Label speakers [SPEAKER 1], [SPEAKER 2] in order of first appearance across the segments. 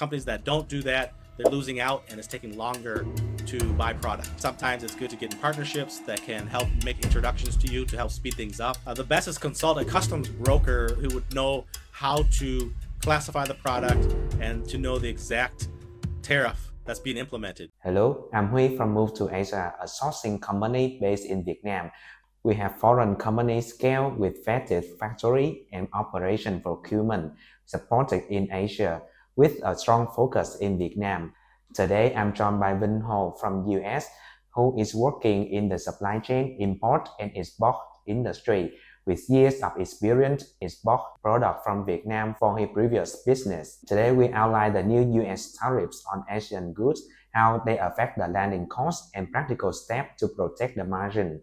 [SPEAKER 1] Companies that don't do that, they're losing out and it's taking longer to buy product. Sometimes it's good to get in partnerships that can help make introductions to you to help speed things up. The best is consult a customs broker who would know how to classify the product and to know the exact tariff that's being implemented.
[SPEAKER 2] Hello, I'm Huy from Move to Asia, a sourcing company based in Vietnam. We have foreign company scale with vetted factory and operation procurement supported in Asia with a strong focus in Vietnam. Today, I'm joined by Vinh Ho from US, who is working in the supply chain, import and export industry with years of experience export product from Vietnam for his previous business. Today, we outline the new US tariffs on Asian goods, how they affect the landing cost and practical steps to protect the margin.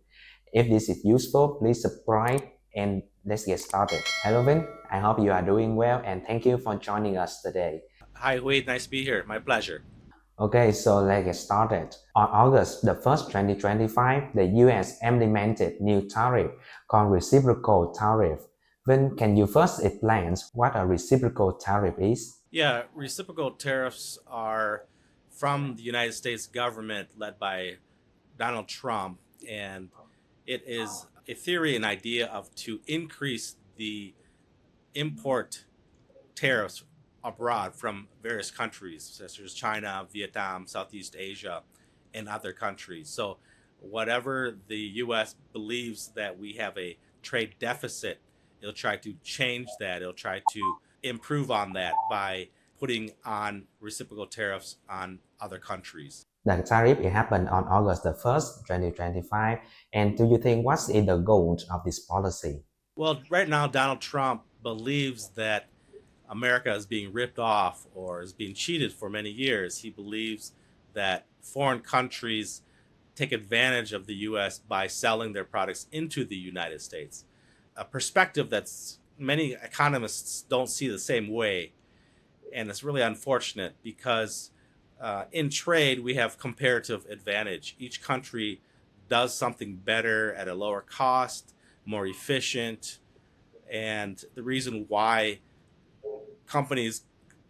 [SPEAKER 2] If this is useful, please subscribe and let's get started. Hello Vin, I hope you are doing well and thank you for joining us today.
[SPEAKER 1] Hi, Wade. Nice to be here. My pleasure.
[SPEAKER 2] Okay, so let's get started. On August the 1st, 2025, the US implemented new tariff called Reciprocal Tariff. Vin, can you first explain what a reciprocal tariff is?
[SPEAKER 1] Yeah, reciprocal tariffs are from the United States government led by Donald Trump, and it is a theory, an idea of to increase the import tariffs abroad from various countries such as China, Vietnam, Southeast Asia, and other countries. So whatever the US believes that we have a trade deficit, it'll try to change that. It'll try to improve on that by putting on reciprocal tariffs on other countries.
[SPEAKER 2] The tariff it happened on August the 1st, 2025. And do you think what is the goal of this policy?
[SPEAKER 1] Well, right now, Donald Trump believes that America is being ripped off or is being cheated for many years. He believes that foreign countries take advantage of the US by selling their products into the United States. A perspective that's many economists don't see the same way. And it's really unfortunate because in trade, we have comparative advantage. Each country does something better at a lower cost, more efficient. And the reason why companies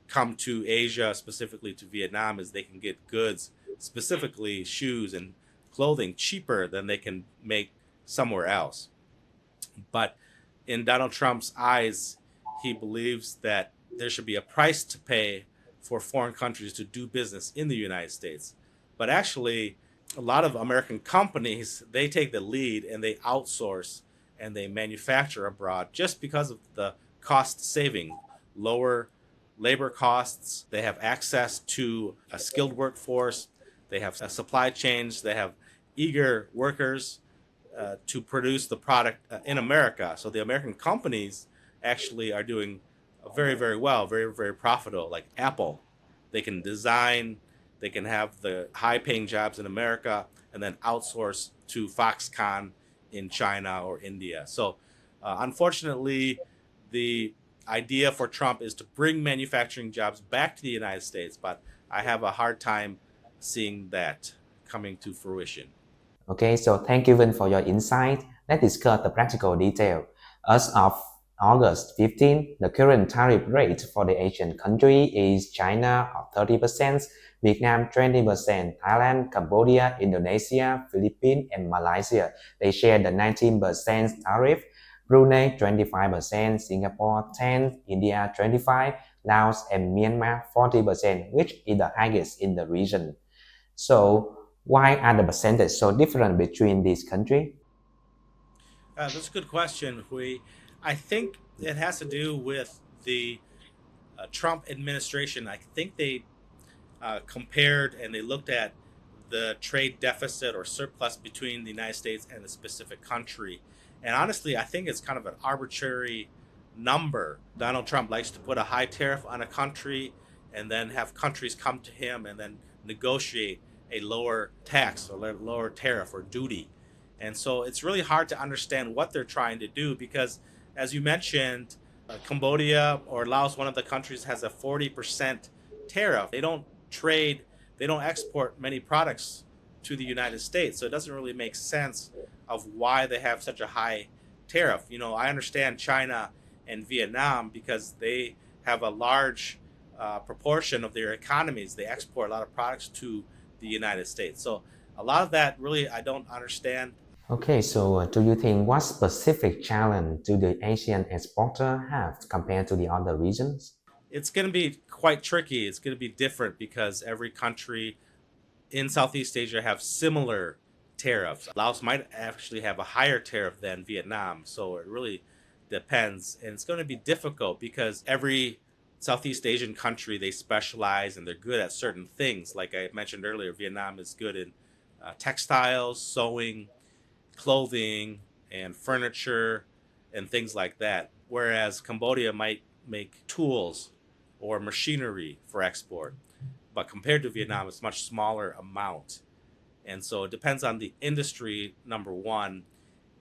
[SPEAKER 1] come to Asia, specifically to Vietnam, is they can get goods, specifically shoes and clothing, cheaper than they can make somewhere else. But in Donald Trump's eyes, he believes that there should be a price to pay for foreign countries to do business in the United States. But actually, a lot of American companies, they take the lead and they outsource and they manufacture abroad just because of the cost saving, lower labor costs. They have access to a skilled workforce. They have supply chains. They have eager workers to produce the product in America. So the American companies actually are doing very, very well, very, very profitable. Like Apple, they can design, they can have the high-paying jobs in America and then outsource to Foxconn in China or India. So unfortunately, the idea for Trump is to bring manufacturing jobs back to the United States, but I have a hard time seeing that coming to fruition.
[SPEAKER 2] Okay, so thank you Vin for your insight. Let's discuss the practical detail. As of August 15, the current tariff rate for the Asian country is China of 30%, Vietnam 20%, Thailand, Cambodia, Indonesia, Philippines, and Malaysia. They share the 19% tariff. Brunei 25%, Singapore 10%, India 25%, Laos and Myanmar 40%, which is the highest in the region. So why are the percentages so different between these countries?
[SPEAKER 1] That's a good question, Hui. I think it has to do with the Trump administration. I think they compared and they looked at the trade deficit or surplus between the United States and a specific country. And honestly, I think it's kind of an arbitrary number. Donald Trump likes to put a high tariff on a country and then have countries come to him and then negotiate a lower tax or lower tariff or duty. And so it's really hard to understand what they're trying to do because, as you mentioned, Cambodia or Laos, one of the countries, has a 40% tariff. They don't trade, they don't export many products to the United States. So it doesn't really make sense of why they have such a high tariff. I understand China and Vietnam because they have a large proportion of their economies. They export a lot of products to the United States. So a lot of that really I don't understand.
[SPEAKER 2] Okay, so do you think what specific challenge do the Asian exporter have compared to the other regions?
[SPEAKER 1] It's going to be quite tricky. It's going to be different because every country in Southeast Asia have similar tariffs. Laos might actually have a higher tariff than Vietnam, so it really depends. And it's going to be difficult because every Southeast Asian country they specialize and they're good at certain things. Like I mentioned earlier, Vietnam is good in textiles, sewing, clothing, and furniture, and things like that. Whereas Cambodia might make tools or machinery for export, but compared to Vietnam, it's a much smaller amount. And so it depends on the industry, number one,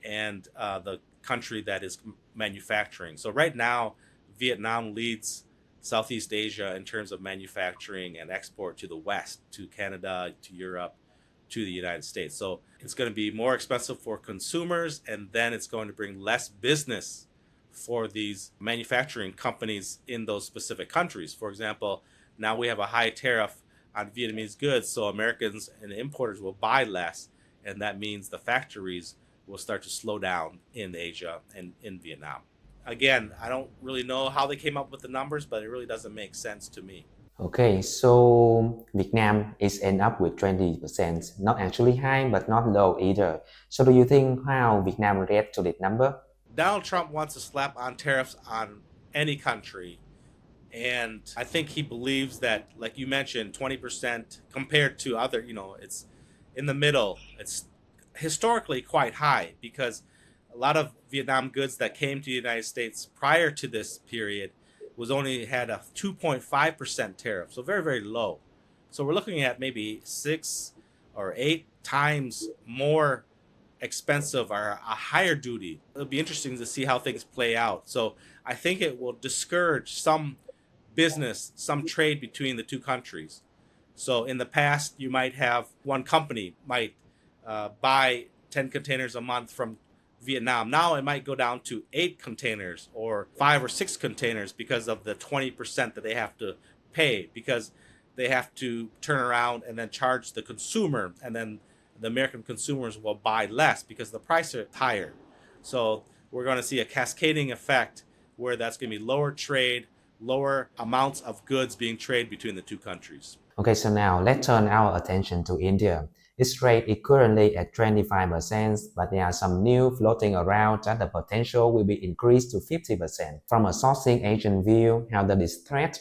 [SPEAKER 1] and the country that is manufacturing. So right now, Vietnam leads Southeast Asia in terms of manufacturing and export to the West, to Canada, to Europe, to the United States. So it's going to be more expensive for consumers, and then it's going to bring less business for these manufacturing companies in those specific countries. For example, now we have a high tariff on Vietnamese goods, so Americans and importers will buy less, and that means the factories will start to slow down in Asia and in Vietnam. Again, I don't really know how they came up with the numbers, but it really doesn't make sense to me.
[SPEAKER 2] Okay, so Vietnam is end up with 20%, not actually high but not low either. So do you think how Vietnam react to that number?
[SPEAKER 1] Donald Trump wants to slap on tariffs on any country. And I think he believes that, like you mentioned, 20% compared to other, it's in the middle. It's historically quite high because a lot of Vietnam goods that came to the United States prior to this period was only had a 2.5% tariff. So very, very low. So we're looking at maybe 6 or 8 times more expensive or a higher duty. It'll be interesting to see how things play out. So I think it will discourage some business, some trade between the two countries. So in the past, you might have one company might buy 10 containers a month from Vietnam. Now it might go down to 8 containers or 5 or 6 containers because of the 20% that they have to pay, because they have to turn around and then charge the consumer, and then the American consumers will buy less because the price is higher. So we're going to see a cascading effect where that's going to be lower trade, lower amounts of goods being traded between the two countries.
[SPEAKER 2] Okay, so now let's turn our attention to India. Its rate is currently at 25%, but there are some news floating around that the potential will be increased to 50%. From a sourcing agent view, how does this threat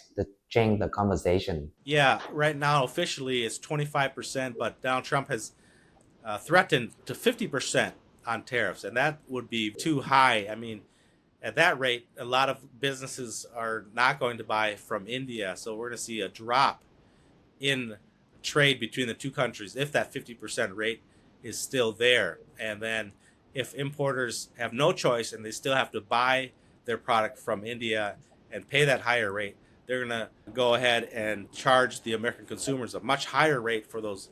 [SPEAKER 2] change the conversation?
[SPEAKER 1] Yeah, right now officially it's 25%, but Donald Trump has threatened to 50% on tariffs, and that would be too high. I mean, at that rate, a lot of businesses are not going to buy from India, so we're going to see a drop in trade between the two countries if that 50% rate is still there. And then if importers have no choice and they still have to buy their product from India and pay that higher rate, they're going to go ahead and charge the American consumers a much higher rate for those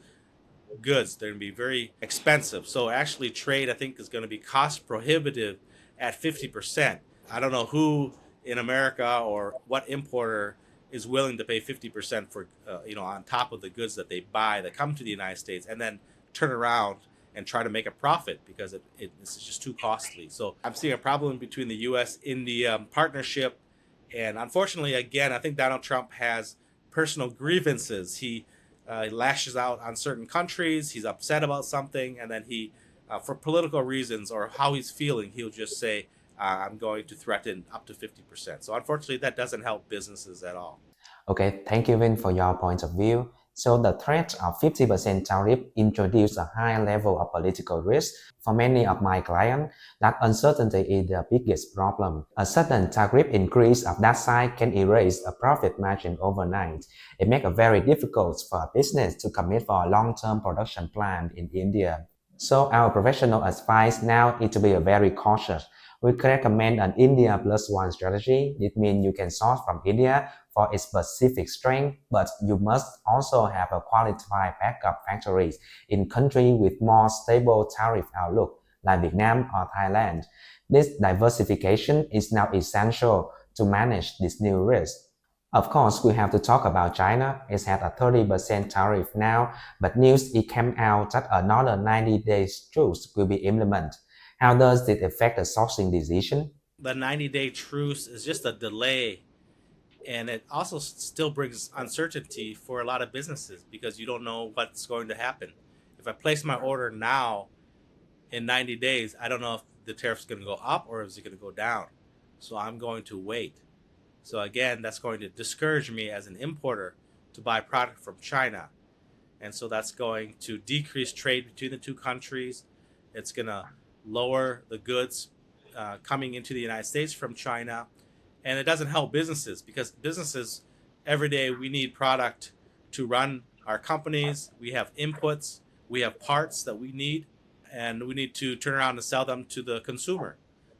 [SPEAKER 1] goods. They're going to be very expensive. So actually trade, I think, is going to be cost prohibitive at 50%. I don't know who in America or what importer is willing to pay 50% for, on top of the goods that they buy that come to the United States and then turn around and try to make a profit, because it's just too costly. So I'm seeing a problem between the U.S.-India partnership. And unfortunately, again, I think Donald Trump has personal grievances. He lashes out on certain countries. He's upset about something. And then he, for political reasons or how he's feeling, he'll just say, I'm going to threaten up to 50%. So unfortunately, that doesn't help businesses at all.
[SPEAKER 2] Okay, thank you, Vin, for your point of view. So the threat of 50% tariff introduced a high level of political risk. For many of my clients, that uncertainty is the biggest problem. A sudden tariff increase of that size can erase a profit margin overnight. It makes it very difficult for a business to commit for a long-term production plan in India. So our professional advice now is to be very cautious. We recommend an India plus one strategy. It means you can source from India for its specific strength, but you must also have a qualified backup factories in countries with more stable tariff outlook, like Vietnam or Thailand. This diversification is now essential to manage this new risk. Of course, we have to talk about China. It has a 30% tariff now, but news it came out that another 90 days truce will be implemented. How does it affect the sourcing decision?
[SPEAKER 1] The 90-day truce is just a delay, and it also still brings uncertainty for a lot of businesses because you don't know what's going to happen. If I place my order now in 90 days, I don't know if the tariff's going to go up or is it going to go down. So I'm going to wait. So again, that's going to discourage me as an importer to buy product from China. And so that's going to decrease trade between the two countries. It's going to lower the goods coming into the United States from China. And it doesn't help businesses because businesses, every day we need product to run our companies. We have inputs, we have parts that we need, and we need to turn around and sell them to the consumer.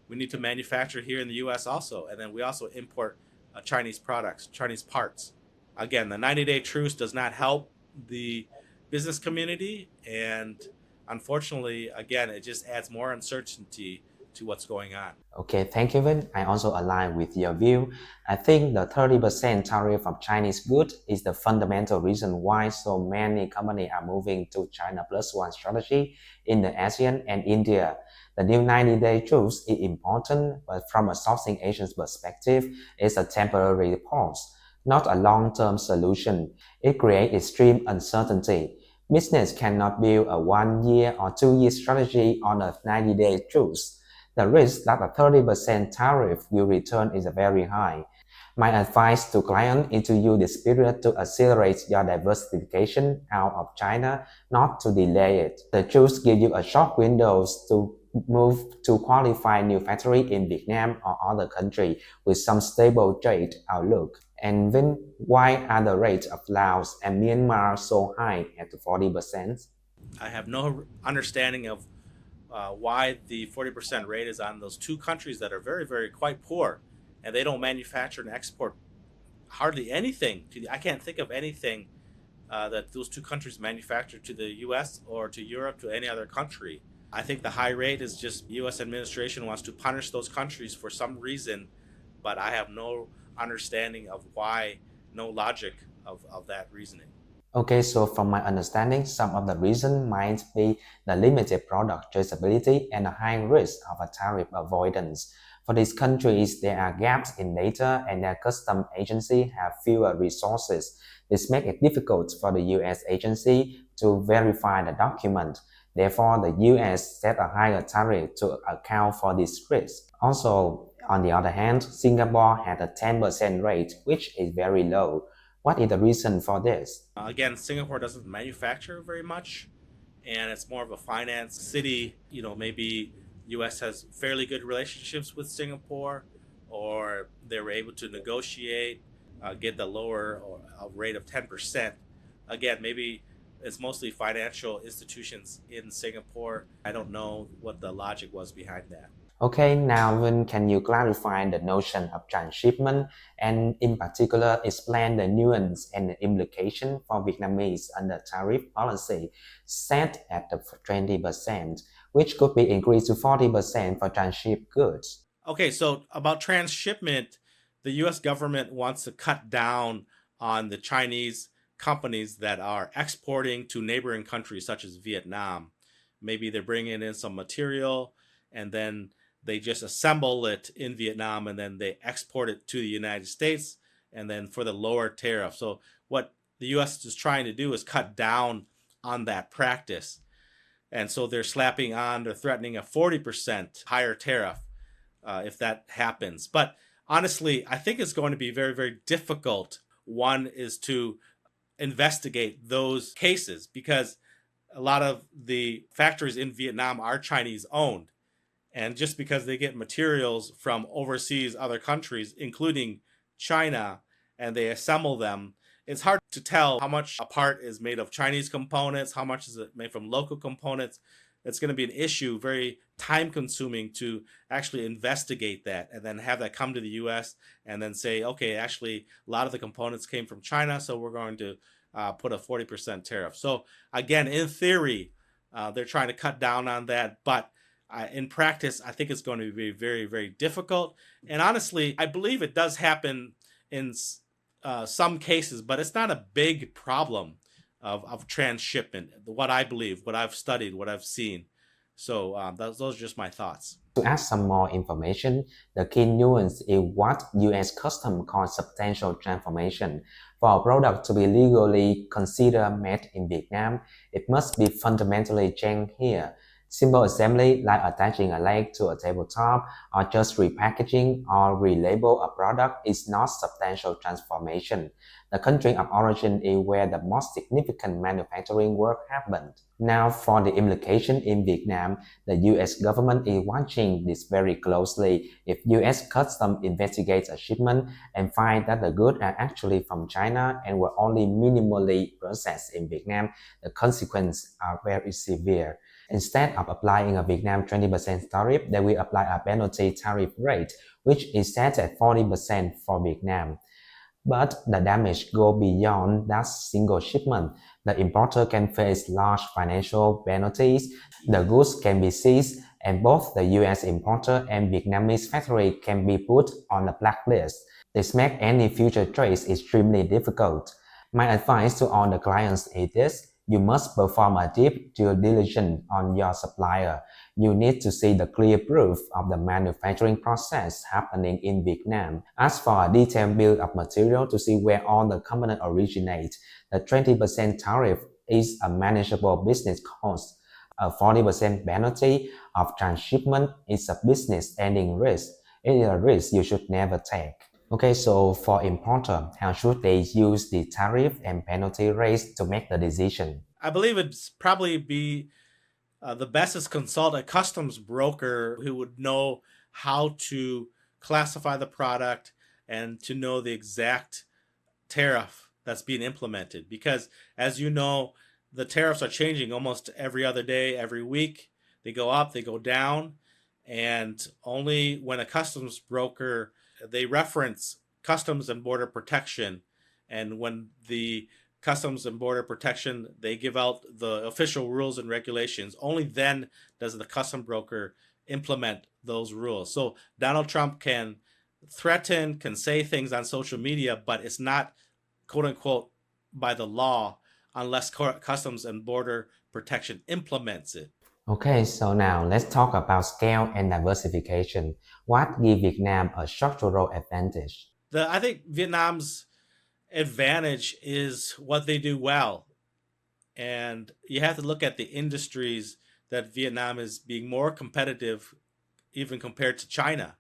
[SPEAKER 1] We need to manufacture here in the US also. And then we also import Chinese products, Chinese parts. Again, the 90-day truce does not help the business community. And unfortunately, again, it just adds more uncertainty to what's going on.
[SPEAKER 2] Okay, thank you, Vin. I also align with your view. I think the 30% tariff of Chinese goods is the fundamental reason why so many companies are moving to China Plus One strategy in the ASEAN and India. The new 90-day truce is important, but from a sourcing agent's perspective, it's a temporary pause, not a long-term solution. It creates extreme uncertainty. Business cannot build a 1 year or 2 year strategy on a 90-day truce. The risk that a 30% tariff will return is very high. My advice to clients is to use this period to accelerate your diversification out of China, not to delay it. The truce gives you a short window to move to qualify new factory in Vietnam or other country with some stable trade outlook. And then why are the rates of Laos and Myanmar so high at 40%?
[SPEAKER 1] I have no understanding of why the 40% rate is on those two countries that are very, very quite poor, and they don't manufacture and export hardly anything. I can't think of anything that those two countries manufacture to the U.S. or to Europe, to any other country. I think the high rate is just U.S. administration wants to punish those countries for some reason, but I have no understanding of why, no logic of that reasoning.
[SPEAKER 2] Okay, so from my understanding, some of the reasons might be the limited product traceability and a high risk of a tariff avoidance. For these countries, there are gaps in data and their custom agency have fewer resources. This makes it difficult for the US agency to verify the document. Therefore, the US set a higher tariff to account for this risk. Also, on the other hand, Singapore had a 10% rate, which is very low. What is the reason for this?
[SPEAKER 1] Again, Singapore doesn't manufacture very much, and it's more of a finance city. Maybe U.S. has fairly good relationships with Singapore, or they were able to negotiate, get the lower rate of 10%. Again, maybe it's mostly financial institutions in Singapore. I don't know what the logic was behind that.
[SPEAKER 2] Okay, now when can you clarify the notion of transshipment and in particular explain the nuance and the implication for Vietnamese under tariff policy set at the 20%, which could be increased to 40% for transshipped goods?
[SPEAKER 1] Okay, so about transshipment, the US government wants to cut down on the Chinese companies that are exporting to neighboring countries such as Vietnam. Maybe they're bringing in some material and then they just assemble it in Vietnam and then they export it to the United States and then for the lower tariff. So what the US is trying to do is cut down on that practice. And so they're threatening a 40% higher tariff if that happens. But honestly, I think it's going to be very, very difficult. One is to investigate those cases because a lot of the factories in Vietnam are Chinese owned. And just because they get materials from overseas, other countries, including China, and they assemble them, it's hard to tell how much a part is made of Chinese components, how much is it made from local components. It's going to be an issue, very time consuming to actually investigate that and then have that come to the US and then say, okay, actually, a lot of the components came from China, so we're going to put a 40% tariff. So again, in theory, they're trying to cut down on that, but in practice, I think it's going to be very, very difficult. And honestly, I believe it does happen in some cases, but it's not a big problem of transshipment. What I believe, what I've studied, what I've seen. So those are just my thoughts.
[SPEAKER 2] To add some more information, the key nuance is what U.S. Customs calls substantial transformation. For a product to be legally considered made in Vietnam, it must be fundamentally changed here. Simple assembly like attaching a leg to a tabletop or just repackaging or relabel a product is not substantial transformation. The country of origin is where the most significant manufacturing work happened. Now for the implication in Vietnam, the U.S. government is watching this very closely. If U.S. Customs investigates a shipment and find that the goods are actually from China and were only minimally processed in Vietnam, the consequences are very severe. Instead of applying a Vietnam 20% tariff, they will apply a penalty tariff rate, which is set at 40% for Vietnam. But the damage goes beyond that single shipment. The importer can face large financial penalties, the goods can be seized, and both the US importer and Vietnamese factory can be put on a blacklist. This makes any future trades extremely difficult. My advice to all the clients is this: you must perform a deep due diligence on your supplier. You need to see the clear proof of the manufacturing process happening in Vietnam. Ask for a detailed bill of material to see where all the components originate. The 20% tariff is a manageable business cost. A 40% penalty of transshipment is a business-ending risk. It is a risk you should never take. Okay, so for importer, how should they use the tariff and penalty rates to make the decision?
[SPEAKER 1] I believe it's probably be the best is consult a customs broker who would know how to classify the product and to know the exact tariff that's being implemented. Because as you know, the tariffs are changing almost every other day, every week. They go up, they go down, and only when a customs broker they reference Customs and Border Protection, and when the Customs and Border Protection they give out the official rules and regulations, only then does the custom broker implement those rules. So Donald Trump can threaten, can say things on social media, but it's not quote unquote by the law unless Customs and Border Protection implements it.
[SPEAKER 2] Okay, so now let's talk about scale and diversification. What gives Vietnam a structural advantage?
[SPEAKER 1] I think Vietnam's advantage is what they do well. And you have to look at the industries that Vietnam is being more competitive even compared to China.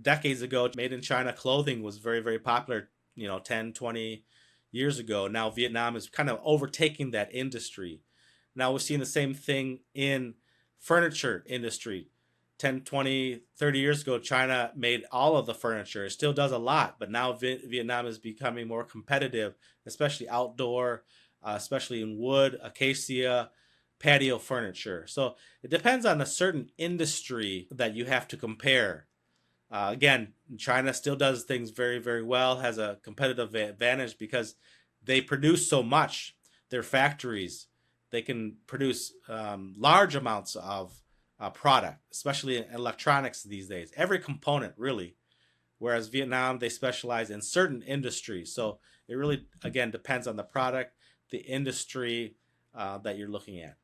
[SPEAKER 1] Decades ago, made in China clothing was very, very popular, 10, 20 years ago. Now Vietnam is kind of overtaking that industry. Now we're seeing the same thing in furniture industry. 10, 20, 30 years ago, China made all of the furniture. It still does a lot, but now Vietnam is becoming more competitive, especially outdoor, especially in wood, acacia, patio furniture. So it depends on a certain industry that you have to compare. Again, China still does things very, very well, has a competitive advantage because they produce so much. Their factories, they can produce large amounts of product, especially in electronics these days. Every component, really. Whereas Vietnam, they specialize in certain industries. So it really, again, depends on the product, the industry that you're looking at.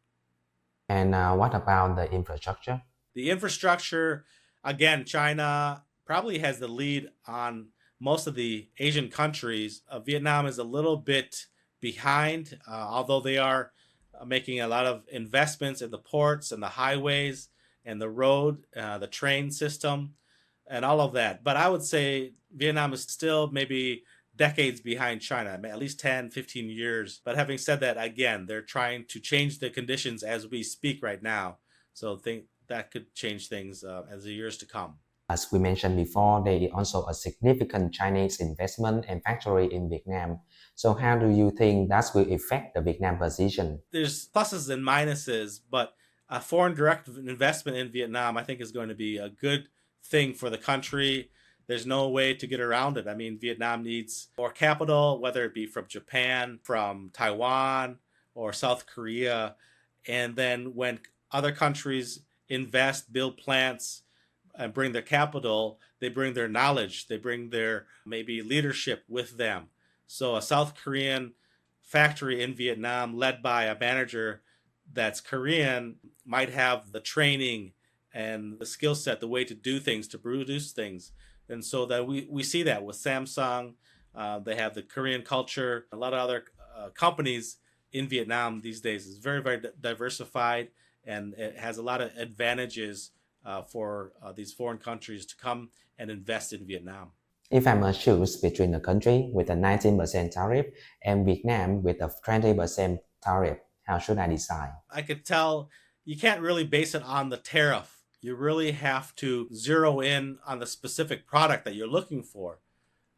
[SPEAKER 2] And what about the infrastructure?
[SPEAKER 1] The infrastructure, again, China probably has the lead on most of the Asian countries. Vietnam is a little bit behind, although they are making a lot of investments in the ports and the highways and the road, the train system, and all of that. But I would say Vietnam is still maybe decades behind China, at least 10, 15 years. But having said that, again, they're trying to change the conditions as we speak right now. So think that could change things as the years to come.
[SPEAKER 2] As we mentioned before, there is also a significant Chinese investment and factory in Vietnam. So how do you think that will affect the Vietnam position?
[SPEAKER 1] There's pluses and minuses, but a foreign direct investment in Vietnam, I think, is going to be a good thing for the country. There's no way to get around it. I mean, Vietnam needs more capital, whether it be from Japan, from Taiwan, or South Korea. And then when other countries invest, build plants, and bring their capital, they bring their knowledge, they bring their maybe leadership with them. So a South Korean factory in Vietnam led by a manager that's Korean might have the training and the skill set, the way to do things, to produce things. And so that we see that with Samsung. They have the Korean culture. A lot of other companies in Vietnam these days is very, very diversified, and it has a lot of advantages for these foreign countries to come and invest in Vietnam.
[SPEAKER 2] If I must choose between a country with a 19% tariff and Vietnam with a 20% tariff, how should I decide?
[SPEAKER 1] I could tell you can't really base it on the tariff. You really have to zero in on the specific product that you're looking for.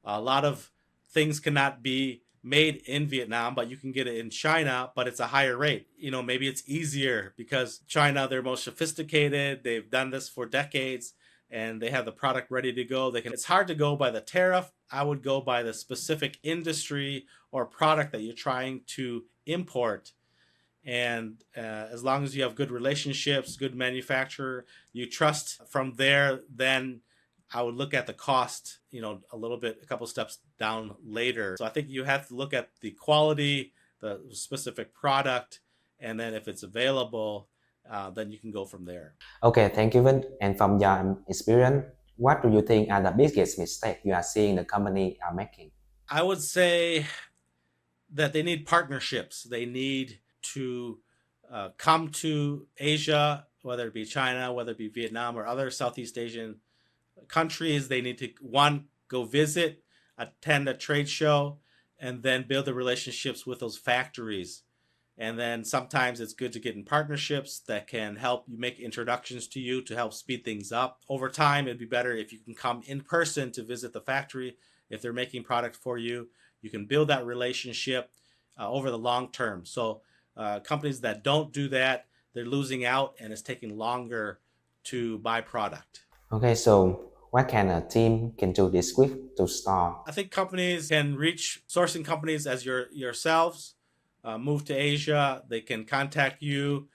[SPEAKER 1] A lot of things cannot be made in Vietnam, but you can get it in China, but it's a higher rate. Maybe it's easier because China, they're most sophisticated. They've done this for decades and they have the product ready to go. It's hard to go by the tariff. I would go by the specific industry or product that you're trying to import. And as long as you have good relationships, good manufacturer, you trust from there, then I would look at the cost, a couple steps down later. So I think you have to look at the quality, the specific product, and then if it's available, then you can go from there.
[SPEAKER 2] Okay, thank you, Vin. And from your experience, what do you think are the biggest mistakes you are seeing the company are making?
[SPEAKER 1] I would say that they need partnerships. They need to come to Asia, whether it be China, whether it be Vietnam or other Southeast Asian countries. They need to, one, go visit, attend a trade show, and then build the relationships with those factories. And then sometimes it's good to get in partnerships that can help you make introductions to you to help speed things up. Over time, it'd be better if you can come in person to visit the factory. If they're making product for you, you can build that relationship over the long term. So companies that don't do that, they're losing out and it's taking longer to buy product.
[SPEAKER 2] Okay, so what can a team can do this week to start?
[SPEAKER 1] I think companies can reach sourcing companies as yourselves, move to Asia. They can contact you,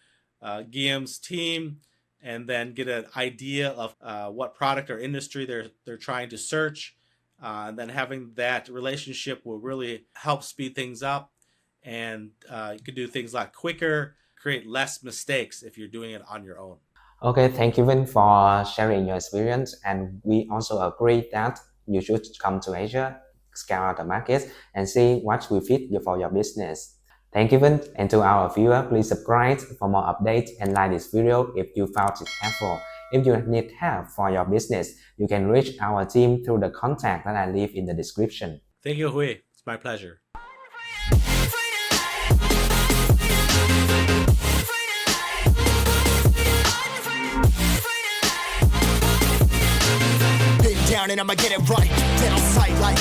[SPEAKER 1] Guillaume's team, and then get an idea of what product or industry they're trying to search. And then having that relationship will really help speed things up. And you can do things a lot quicker, create less mistakes if you're doing it on your own.
[SPEAKER 2] Okay, thank you, Vin, for sharing your experience. And we also agree that you should come to Asia, scout out the markets, and see what will fit you for your business. Thank you, Vin. And to our viewer, please subscribe for more updates and like this video if you found it helpful. If you need help for your business, you can reach our team through the contact that I leave in the description.
[SPEAKER 1] Thank you, Hui. It's my pleasure.
[SPEAKER 3] Down and I'ma get it right, dead on sight like